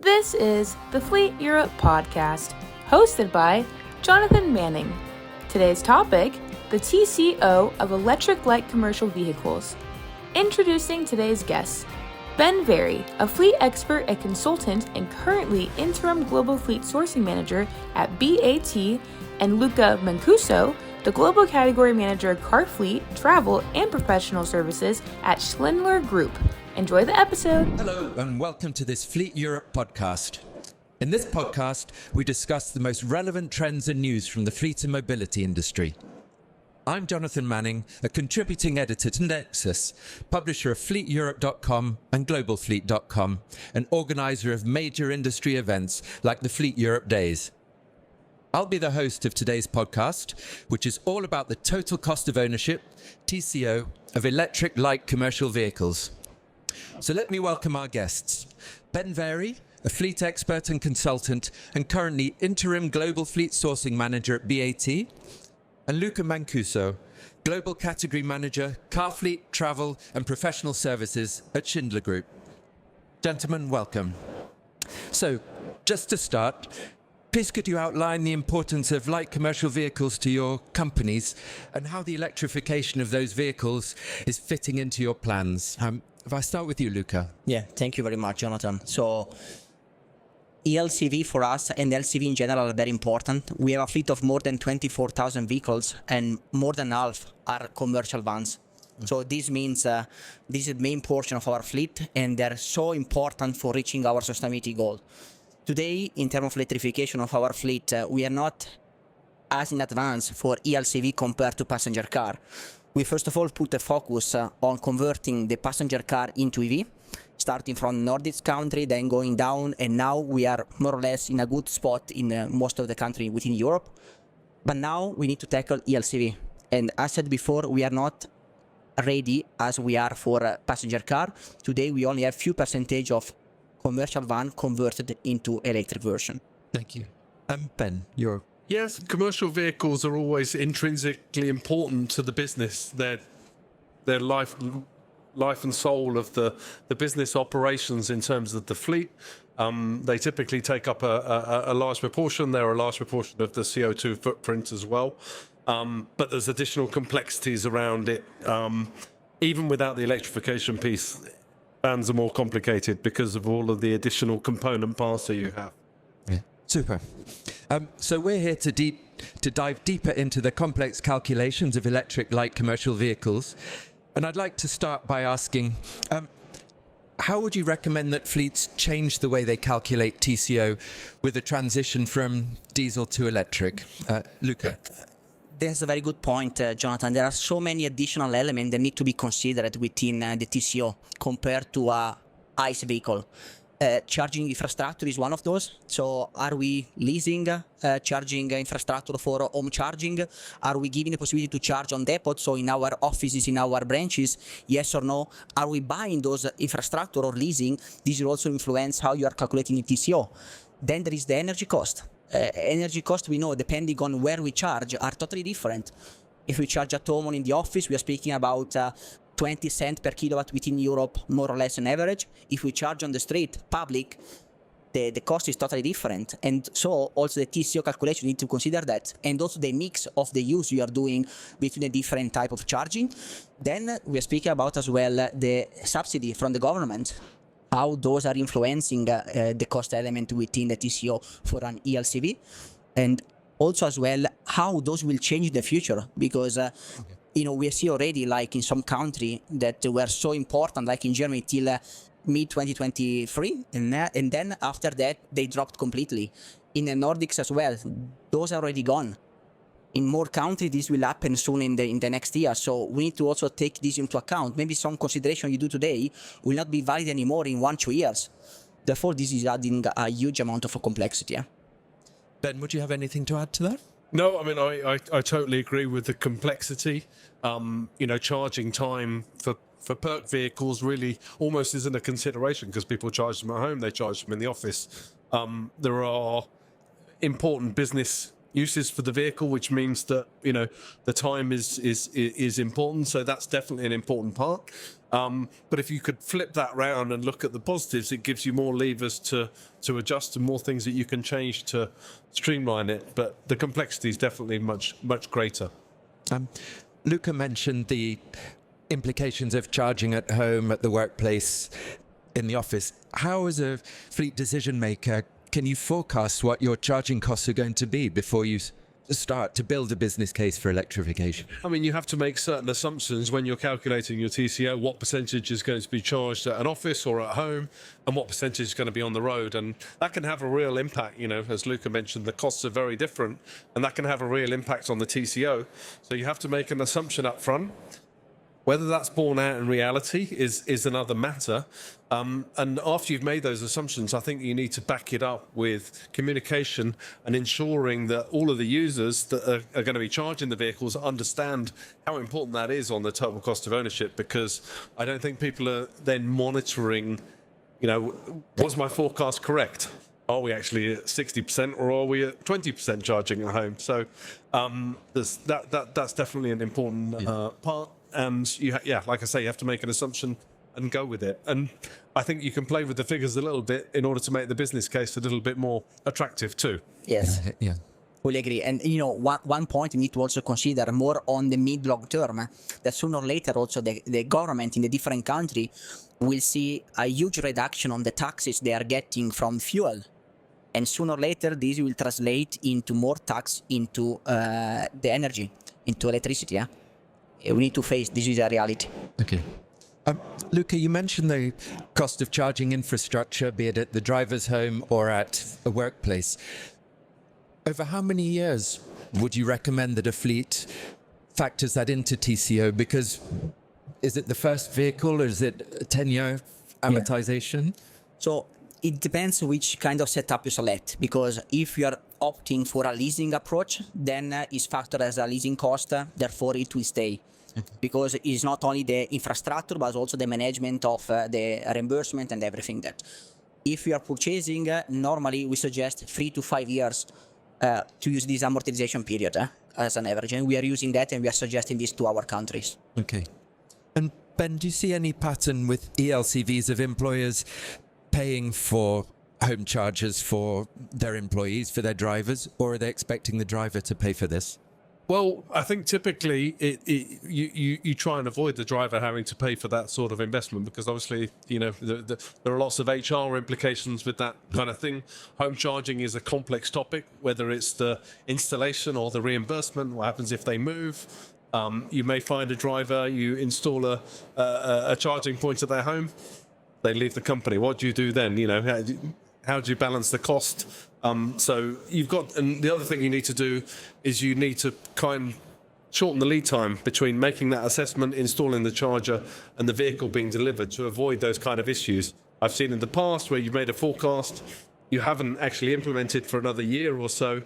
This is the Fleet Europe podcast, hosted by Jonathan Manning. Today's topic, the TCO of electric light commercial vehicles. Introducing today's guests, Ben Very, a fleet expert and consultant and currently interim global fleet sourcing manager at BAT, and Luca Mancuso, the global category manager car fleet, travel, and professional services at Schindler Group. Enjoy the episode. Hello, and welcome to this Fleet Europe podcast. In this podcast, we discuss the most relevant trends and news from the fleet and mobility industry. I'm Jonathan Manning, a contributing editor to Nexus, publisher of FleetEurope.com and GlobalFleet.com, and organizer of major industry events like the Fleet Europe Days. I'll be the host of today's podcast, which is all about the total cost of ownership, TCO, of electric light commercial vehicles. So let me welcome our guests. Ben Very, a fleet expert and consultant and currently interim global fleet sourcing manager at BAT, and Luca Mancuso, global category manager, car fleet, travel and professional services at Schindler Group. Gentlemen, welcome. So, just to start, please could you outline the importance of light commercial vehicles to your companies and how the electrification of those vehicles is fitting into your plans? If I start with you, Luca. Yeah, thank you very much, Jonathan. So, ELCV for us and LCV in general are very important. We have a fleet of more than 24,000 vehicles and more than half are commercial vans. So this means this is the main portion of our fleet and they're so important for reaching our sustainability goal. Today, in terms of electrification of our fleet, we are not as in advance for ELCV compared to passenger car. We first of all put a focus on converting the passenger car into EV, starting from Nordic country, then going down, and now we are more or less in a good spot in most of the country within Europe. But now we need to tackle ELCV. And as said before, we are not ready as we are for passenger car. Today we only have few percentage of commercial van converted into electric version. Thank you. Ben, you're... Yes, commercial vehicles are always intrinsically important to the business. They're life and soul of the business operations in terms of the fleet. They typically take up a large proportion. They're a large proportion of the CO2 footprint as well. But there's additional complexities around it. Even without the electrification piece, vans are more complicated because of all of the additional component parts that you have. Yeah. Super. So we're here to dive deeper into the complex calculations of electric light commercial vehicles. And I'd like to start by asking, how would you recommend that fleets change the way they calculate TCO with a transition from diesel to electric? Luca? That's a very good point, Jonathan. There are so many additional elements that need to be considered within the TCO compared to a ICE vehicle. Charging infrastructure is one of those. So are we leasing charging infrastructure for home charging? Are we giving the possibility to charge on depot, so in our offices, in our branches? Yes or no? Are we buying those infrastructure or leasing? This will also influence how you are calculating the TCO. Then there is the energy cost. Energy cost, we know, depending on where we charge, are totally different. If we charge at home or in the office, we are speaking about 20 cents per kilowatt within Europe, more or less on average. If we charge on the street, public, the cost is totally different. And so also the TCO calculation, you need to consider that. And also the mix of the use you are doing between the different type of charging. Then we are speaking about as well the subsidy from the government, how those are influencing the cost element within the TCO for an ELCV. And also as well, how those will change in the future, because we see already, like in some country that were so important, like in Germany till mid-2023, and then after that they dropped completely. In the Nordics as well, those are already gone. In more countries, this will happen soon in the next year. So we need to also take this into account. Maybe some consideration you do today will not be valid anymore in 1-2 years. Therefore, this is adding a huge amount of complexity. Ben, would you have anything to add to that? No, I mean, I totally agree with the complexity. Charging time for PERC vehicles really almost isn't a consideration because people charge them at home, they charge them in the office. There are important business uses for the vehicle, which means that the time is important. So that's definitely an important part. But if you could flip that round and look at the positives, it gives you more levers to adjust and more things that you can change to streamline it. But the complexity is definitely much greater. Luca mentioned the implications of charging at home, at the workplace, in the office. How, as a fleet decision maker, can you forecast what your charging costs are going to be before you start to build a business case for electrification? I mean, you have to make certain assumptions when you're calculating your TCO, what percentage is going to be charged at an office or at home, and what percentage is going to be on the road. And that can have a real impact. You know, as Luca mentioned, the costs are very different, and that can have a real impact on the TCO. So you have to make an assumption up front. Whether that's borne out in reality is another matter. And after you've made those assumptions, I think you need to back it up with communication and ensuring that all of the users that are going to be charging the vehicles understand how important that is on the total cost of ownership, because I don't think people are then monitoring, you know, was my forecast correct? Are we actually at 60% or are we at 20% charging at home? So that's definitely an important part. And like I say, you have to make an assumption and go with it. And I think you can play with the figures a little bit in order to make the business case a little bit more attractive too. Yes. Yeah. Fully agree. And you know, one point you need to also consider more on the mid-long term, that sooner or later also the government in the different country will see a huge reduction on the taxes they are getting from fuel. And sooner or later, this will translate into more tax into the energy, into electricity. Yeah? We need to face this is a reality. Okay. Luca, you mentioned the cost of charging infrastructure, be it at the driver's home or at a workplace. Over how many years would you recommend that a fleet factors that into TCO? Because is it the first vehicle or is it a 10-year amortization? So it depends which kind of setup you select, because if you are opting for a leasing approach, then it's factored as a leasing cost, therefore it will stay. Because it's not only the infrastructure, but also the management of the reimbursement and everything that. If you are purchasing, normally we suggest 3 to 5 years to use this amortization period as an average. And we are using that and we are suggesting this to our countries. Okay. And Ben, do you see any pattern with ELCVs of employers paying for home chargers for their employees, for their drivers, or are they expecting the driver to pay for this? Well, I think typically you try and avoid the driver having to pay for that sort of investment, because obviously, you know, there are lots of HR implications with that kind of thing. Home charging is a complex topic, whether it's the installation or the reimbursement. What happens if they move? You may find a driver, you install a charging point at their home, they leave the company. What do you do then? You know, how do you balance the cost? So you've got, and the other thing you need to do is you need to shorten the lead time between making that assessment, installing the charger, and the vehicle being delivered to avoid those kind of issues. I've seen in the past where you've made a forecast, you haven't actually implemented for another year or so.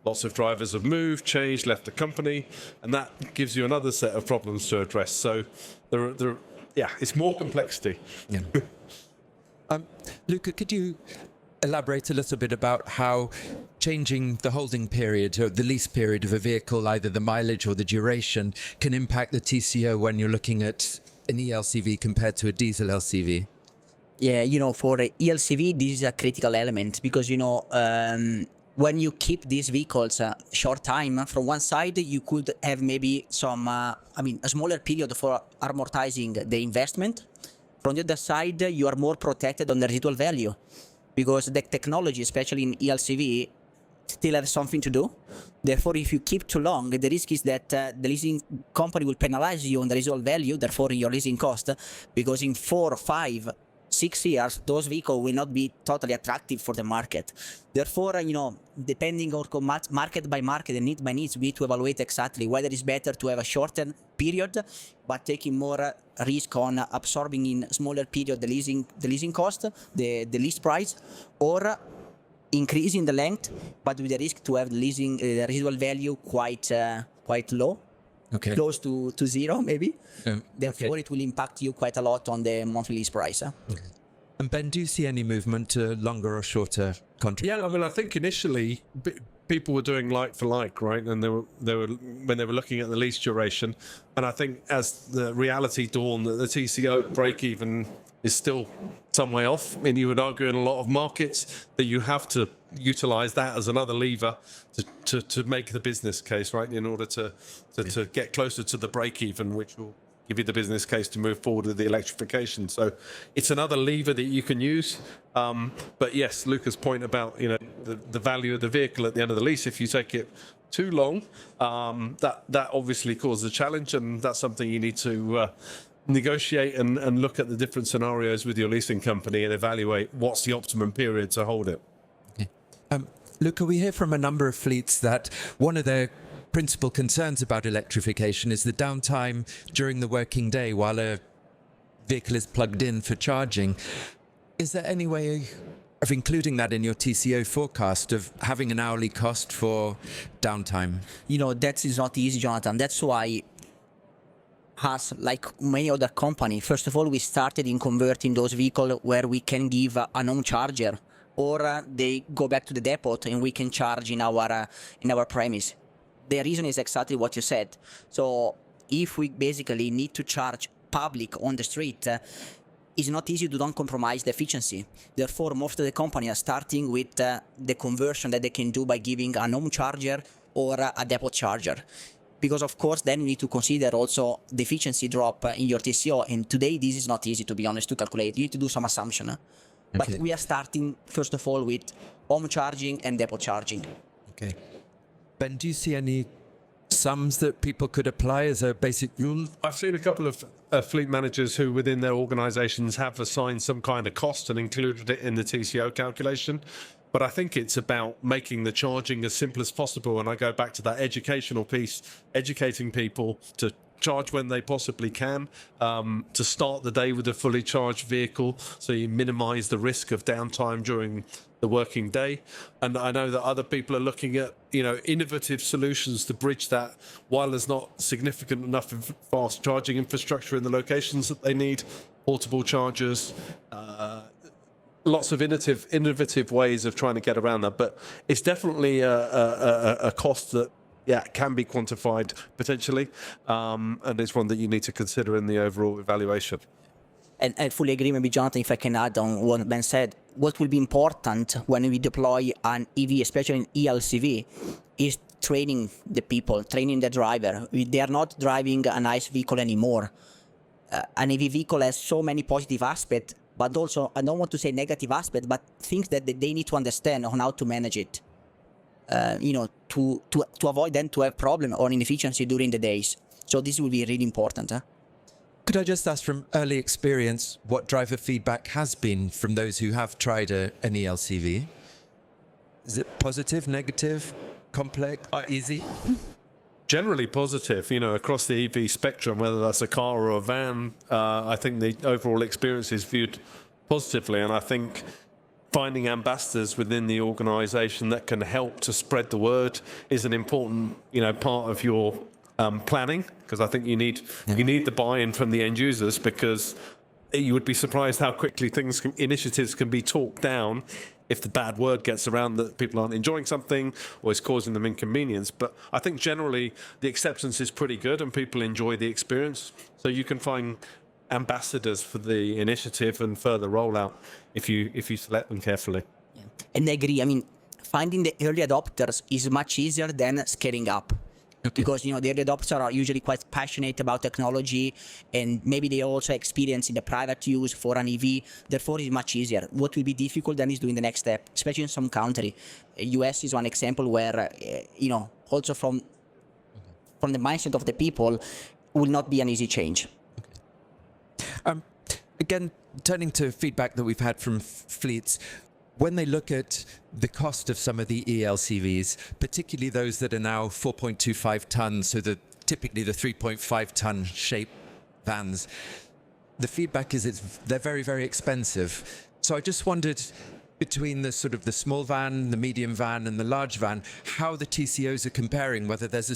Lots of drivers have moved, changed, left the company, and that gives you another set of problems to address. So it's more complexity. Yeah. Luca, could you elaborate a little bit about how changing the holding period or the lease period of a vehicle, either the mileage or the duration, can impact the TCO when you're looking at an ELCV compared to a diesel LCV? Yeah, you know, for the ELCV, this is a critical element because, you know, when you keep these vehicles short time, from one side, you could have maybe some, a smaller period for amortizing the investment. From the other side, you are more protected on the residual value, because the technology, especially in ELCV, still has something to do. Therefore, if you keep too long, the risk is that the leasing company will penalize you on the residual value, therefore your leasing cost, because in 4, 5, 6 years, those vehicles will not be totally attractive for the market. Therefore, you know, depending on market by market and need by needs, we need to evaluate exactly whether it's better to have a shortened period, but taking more risk on absorbing in smaller period the leasing cost, the lease price, or increasing the length, but with the risk to have the leasing residual value quite low. Okay. Close to zero, maybe. Okay. Therefore, it will impact you quite a lot on the monthly lease price. Okay. And Ben, do you see any movement to longer or shorter contracts? Yeah, I mean, I think initially people were doing like for like, right? And they were when they were looking at the lease duration. And I think as the reality dawned that the TCO break even is still some way off. I mean, you would argue in a lot of markets that you have to utilize that as another lever to make the business case, right? In order to get closer to the break even, which will give you the business case to move forward with the electrification. So it's another lever that you can use. But yes, Luca's point about, you know, the value of the vehicle at the end of the lease, if you take it too long, that obviously causes a challenge, and that's something you need to negotiate and look at the different scenarios with your leasing company and evaluate what's the optimum period to hold it. Luca, we hear from a number of fleets that one of their principal concerns about electrification is the downtime during the working day while a vehicle is plugged in for charging. Is there any way of including that in your TCO forecast, of having an hourly cost for downtime? You know, that is not easy, Jonathan. That's why us, like many other companies, first of all, we started in converting those vehicles where we can give a home charger, or they go back to the depot and we can charge in our premise. The reason is exactly what you said. So if we basically need to charge public on the street, it's not easy to don't compromise the efficiency. Therefore, most of the companies are starting with the conversion that they can do by giving a home charger or a depot charger. Because of course, then you need to consider also the efficiency drop in your TCO. And today, this is not easy, to be honest, to calculate. You need to do some assumption. But we are starting, first of all, with home charging and depot charging. Okay. Ben, do you see any sums that people could apply as a basic rule? I've seen a couple of fleet managers who within their organizations have assigned some kind of cost and included it in the TCO calculation. But I think it's about making the charging as simple as possible. And I go back to that educational piece, educating people to charge when they possibly can, to start the day with a fully charged vehicle, so you minimize the risk of downtime during the working day. And I know that other people are looking at, you know, innovative solutions to bridge that while there's not significant enough fast charging infrastructure in the locations that they need, portable chargers, lots of innovative ways of trying to get around that. But it's definitely a cost that can be quantified potentially, and it's one that you need to consider in the overall evaluation. And I fully agree, maybe Jonathan, if I can add on what Ben said, what will be important when we deploy an EV, especially an ELCV, is training the people, training the driver. They are not driving a nice vehicle anymore. An EV vehicle has so many positive aspects, but also, I don't want to say negative aspects, but things that they need to understand on how to manage it. You know, to avoid them to have problem or inefficiency during the days. So this will be really important. Could I just ask from early experience what driver feedback has been from those who have tried an ELCV? Is it positive, negative, complex, easy? Generally positive, you know, across the EV spectrum, whether that's a car or a van. I think the overall experience is viewed positively, and I think finding ambassadors within the organization that can help to spread the word is an important, you know, part of your planning, because I think you need the buy-in from the end users, because you would be surprised how quickly initiatives can be talked down if the bad word gets around that people aren't enjoying something or is causing them inconvenience. But I think generally the acceptance is pretty good and people enjoy the experience. So you can find ambassadors for the initiative and further rollout if you select them carefully. Yeah. And I agree. I mean, finding the early adopters is much easier than scaling up. Because, you know, the early adopters are usually quite passionate about technology, and maybe they also experience in the private use for an EV. Therefore, it's much easier. What will be difficult then is doing the next step, especially in some country. US is one example where, you know, also from the mindset of the people, will not be an easy change. Again, turning to feedback that we've had from fleets, when they look at the cost of some of the ELCVs, particularly those that are now 4.25 tons, so typically the 3.5 ton shape vans, the feedback is they're very, very expensive. So I just wondered, between the sort of the small van, the medium van, and the large van, how the TCOs are comparing, whether there's a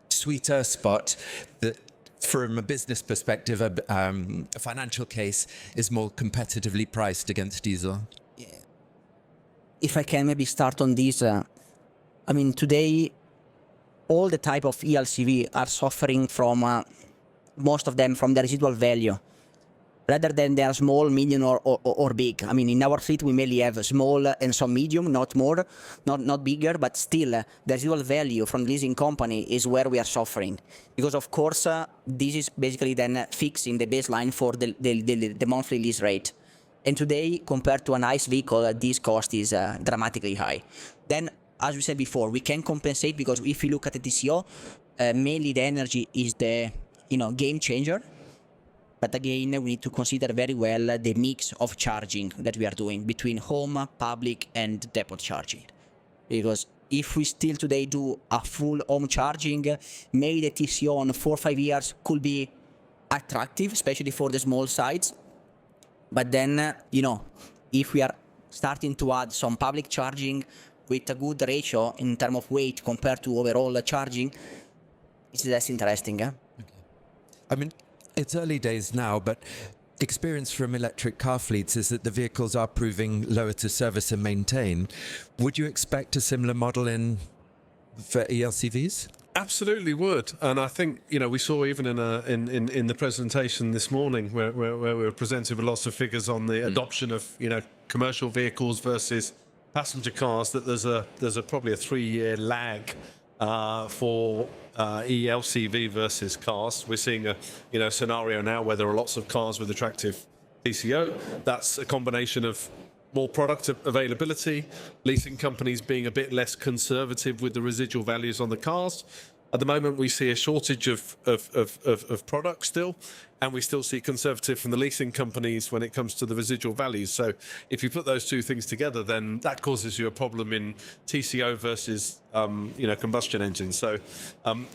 sweeter spot that from a business perspective, a financial case is more competitively priced against diesel? If I can maybe start on this, I mean, today, all the type of ELCV are suffering from, most of them from the residual value, rather than they are small, medium, or big. I mean, in our fleet, we mainly have small and some medium, not more, not bigger, but still, the residual value from the leasing company is where we are suffering. Because, of course, this is basically then fixing the baseline for the monthly lease rate. And today, compared to an ICE vehicle, this cost is dramatically high. Then, as we said before, we can compensate because if you look at the TCO, mainly the energy is the game changer. But again, we need to consider very well the mix of charging that we are doing between home, public, and depot charging. Because if we still today do a full home charging, maybe the TCO on 4 or 5 years could be attractive, especially for the small sites. But then, if we are starting to add some public charging with a good ratio in terms of weight compared to overall charging, it's less interesting. Okay. I mean, it's early days now, but experience from electric car fleets is that the vehicles are proving lower to service and maintain. Would you expect a similar model for ELCVs? Absolutely would, and I think we saw even in the presentation this morning where we were presented with lots of figures on the adoption of commercial vehicles versus passenger cars, that there's probably a 3-year lag for ELCV versus cars. We're seeing a scenario now where there are lots of cars with attractive TCO. That's a combination of more product availability, leasing companies being a bit less conservative with the residual values on the cars. At the moment, we see a shortage of product still, and we still see conservative from the leasing companies when it comes to the residual values. So if you put those two things together, then that causes you a problem in TCO versus combustion engines. So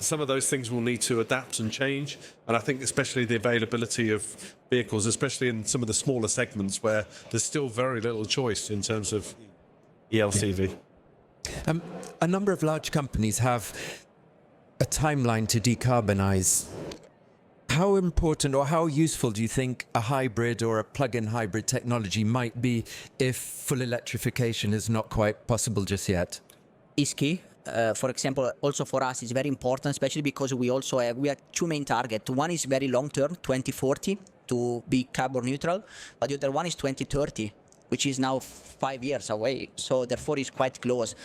some of those things will need to adapt and change. And I think especially the availability of vehicles, especially in some of the smaller segments where there's still very little choice in terms of ELCV. A number of large companies have a timeline to decarbonize. How important or how useful do you think a hybrid or a plug-in hybrid technology might be if full electrification is not quite possible just yet? Is key. For example, also for us, it's very important, especially because we have 2 main targets. One is very long-term, 2040, to be carbon neutral, but the other one is 2030, which is now 5 years away. So therefore, it's quite close.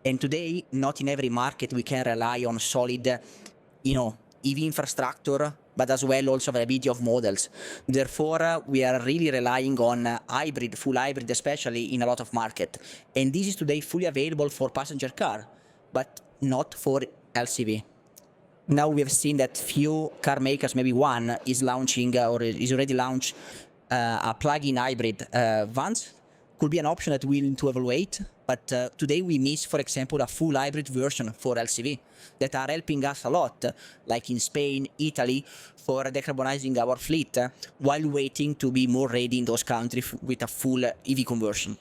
And today, not in every market we can rely on solid, EV infrastructure, but as well also availability of models. Therefore, we are really relying on hybrid, full hybrid, especially in a lot of market. And this is today fully available for passenger car, but not for LCV. Now we have seen that few car makers, maybe one, is launching or is already launched a plug-in hybrid vans. Could be an option that we need to evaluate, but today we miss, for example, a full hybrid version for LCV that are helping us a lot, like in Spain, Italy, for decarbonizing our fleet while waiting to be more ready in those countries with a full EV conversion.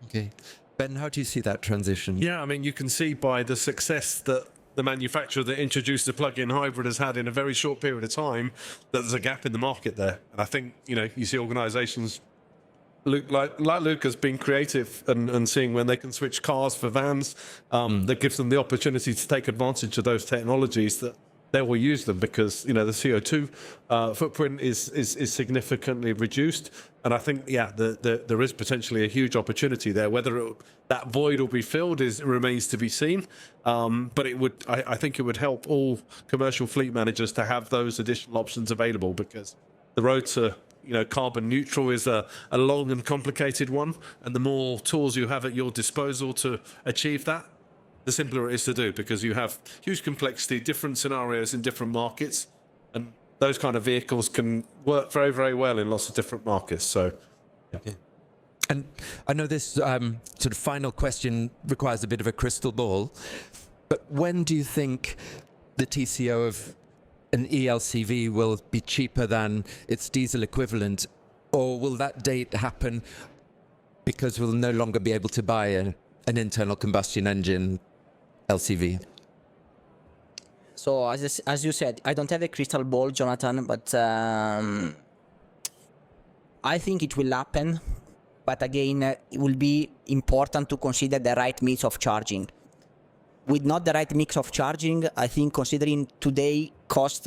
Okay. Ben, how do you see that transition? Yeah, I mean, you can see by the success that the manufacturer that introduced the plug-in hybrid has had in a very short period of time, that there's a gap in the market there. And I think, you see organisations like Luca's being creative and seeing when they can switch cars for vans, that gives them the opportunity to take advantage of those technologies, that they will use them because the CO2 footprint is significantly reduced. And I think there is potentially a huge opportunity there. Whether that void will be filled remains to be seen. But I think it would help all commercial fleet managers to have those additional options available, because the road to carbon neutral is a long and complicated one, and the more tools you have at your disposal to achieve that, the simpler it is to do, because you have huge complexity, different scenarios in different markets, and those kind of vehicles can work very, very well in lots of different markets. So, okay. And I know this sort of final question requires a bit of a crystal ball, but when do you think the TCO of an ELCV will be cheaper than its diesel equivalent, or will that date happen because we'll no longer be able to buy an internal combustion engine LCV? So as you said, I don't have a crystal ball, Jonathan, but I think it will happen. But again, it will be important to consider the right mix of charging. With not the right mix of charging, I think considering today cost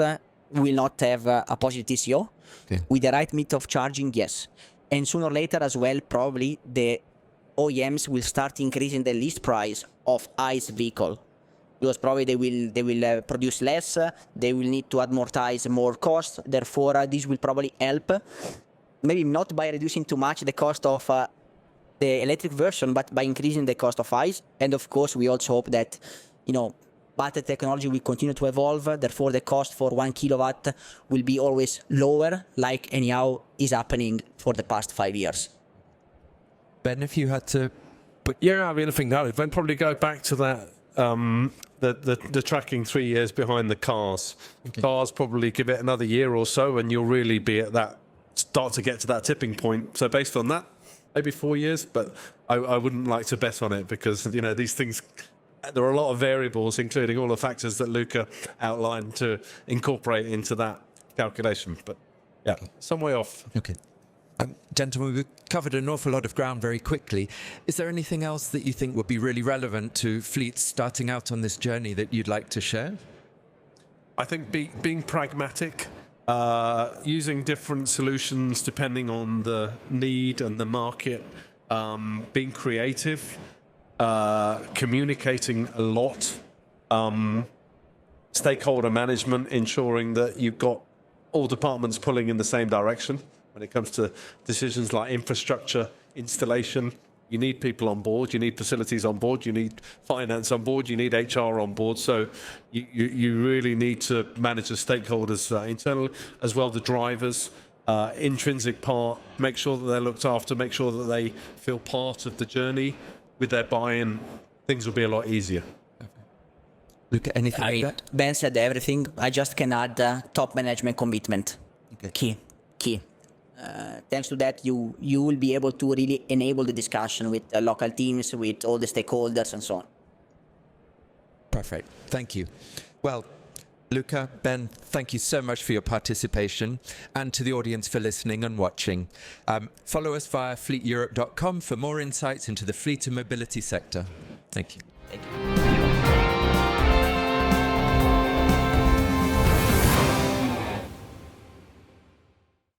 will not have a positive TCO. Okay. With the right mix of charging, yes. And sooner or later as well, probably the OEMs will start increasing the list price of ICE vehicle. Because probably they will produce less, they will need to amortize more cost. Therefore, this will probably help. Maybe not by reducing too much the cost of the electric version, but by increasing the cost of ICE. And of course, we also hope that, battery technology will continue to evolve. Therefore, the cost for 1 kilowatt will be always lower, like anyhow is happening for the past 5 years. Ben, if you had to put... Yeah, I mean, I think that would probably go back to that, the tracking 3 years behind the cars. Okay. Cars probably give it another year or so and you'll really be at that, start to get to that tipping point. So based on that, maybe 4 years, but I wouldn't like to bet on it because, these things, there are a lot of variables, including all the factors that Luca outlined to incorporate into that calculation. But yeah, some way off. Okay. Gentlemen, we've covered an awful lot of ground very quickly. Is there anything else that you think would be really relevant to fleets starting out on this journey that you'd like to share? I think being pragmatic, using different solutions depending on the need and the market, being creative, communicating a lot, stakeholder management, ensuring that you've got all departments pulling in the same direction. When it comes to decisions like infrastructure, installation, you need people on board, you need facilities on board, you need finance on board, you need HR on board. So you really need to manage the stakeholders internal, as well the drivers, intrinsic part, make sure that they're looked after, make sure that they feel part of the journey. With their buy-in, things will be a lot easier. Luca, anything like that? Ben said everything. I just can add top management commitment. Okay. Key. Thanks to that, you will be able to really enable the discussion with local teams, with all the stakeholders and so on. Perfect. Thank you. Well, Luca, Ben, thank you so much for your participation and to the audience for listening and watching. Follow us via fleeteurope.com for more insights into the fleet and mobility sector. Thank you. Thank you.